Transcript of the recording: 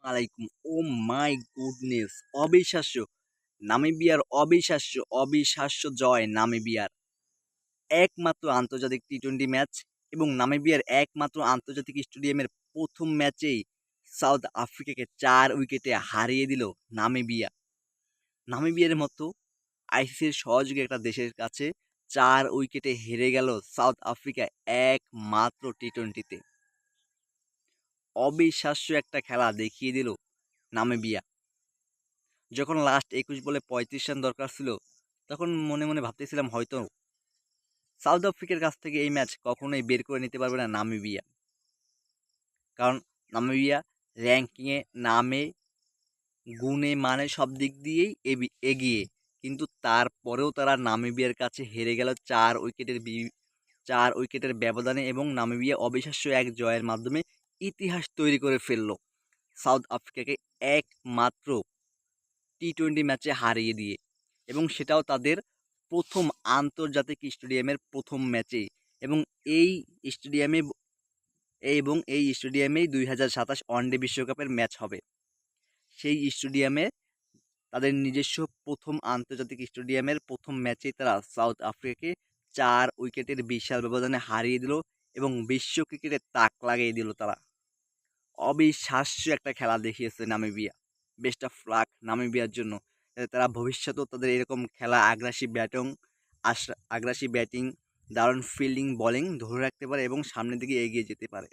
আলাইকুম। ও my goodness! অবিশ্বাস্য! নামিবিয়ার অবিশ্বাস্য জয় নামিবিয়ার। একমাত্র আন্তর্জাতিক টি-টোয়েন্টি ম্যাচ এবং নামিবিয়ার একমাত্র আন্তর্জাতিক স্টেডিয়ামের ১ম ম্যাচেই সাউথ আফ্রিকাকে ৪ উইকেটে হারিয়ে দিল নামিবিয়া। নামিবিয়ার মতো আইসিসির সহযোগী একটা দেশের কাছে ৪ উইকেটে হেরে গেল সাউথ আফ্রিকা একমাত্র টি-টোয়েন্টিতে। অবিশ্বাস্য একটা খেলা দেখিয়ে দিল নামিবিয়া। যখন লাস্ট ২১ বলে ৩৫ রান দরকার ছিল, তখন মনে, মনে ভাবতেছিলাম হয়তো সাউথ আফ্রিকার কাছ থেকে এই ম্যাচ কখনোই বের করে নিতে পারবে না নামিবিয়া। কারণ নামিবিয়া র‍্যাঙ্কিংয়ে, নামে, গুণে, মানে সব দিক দিয়েই এগিয়ে। কিন্তু তারপরেও তারা নামিবিয়ার কাছে হেরে গেল ৪ উইকেটের ব্যবধানে এবং নামিবিয়া অবিশ্বাস্য এক জয়ের মাধ্যমে ইতিহাস তৈরি করে ফেলল। সাউথ আফ্রিকাকে একমাত্র টি-টোয়েন্টি ম্যাচে হারিয়ে দিয়ে এবং সেটাও তাদের ১ম আন্তর্জাতিক স্টেডিয়ামের ১ম ম্যাচেই এবং এই স্টেডিয়ামে এই স্টেডিয়ামেই ২০২৭ ওয়ানডে বিশ্বকাপের ম্যাচ হবে। সেই স্টেডিয়ামে তাদের নিজস্ব ১ম আন্তর্জাতিক স্টেডিয়ামের ১ম ম্যাচেই তারা সাউথ আফ্রিকাকে ৪ উইকেটের বিশাল ব্যবধানে হারিয়ে দিল এবং বিশ্ব ক্রিকেটে তাক লাগিয়ে দিল তারা। অবিশ্বাস্য একটা খেলা দেখিয়েছে নামিবিয়া। বেস্ট অফ লাক নামিবিয়ার জন্য। যাতে তারা ভবিষ্যতেও তাদের এরকম খেলা, আগ্রাসী ব্যাটিং, দারুণ ফিল্ডিং, বোলিং ধরে রাখতে পারে এবং সামনের দিকে এগিয়ে যেতে পারে।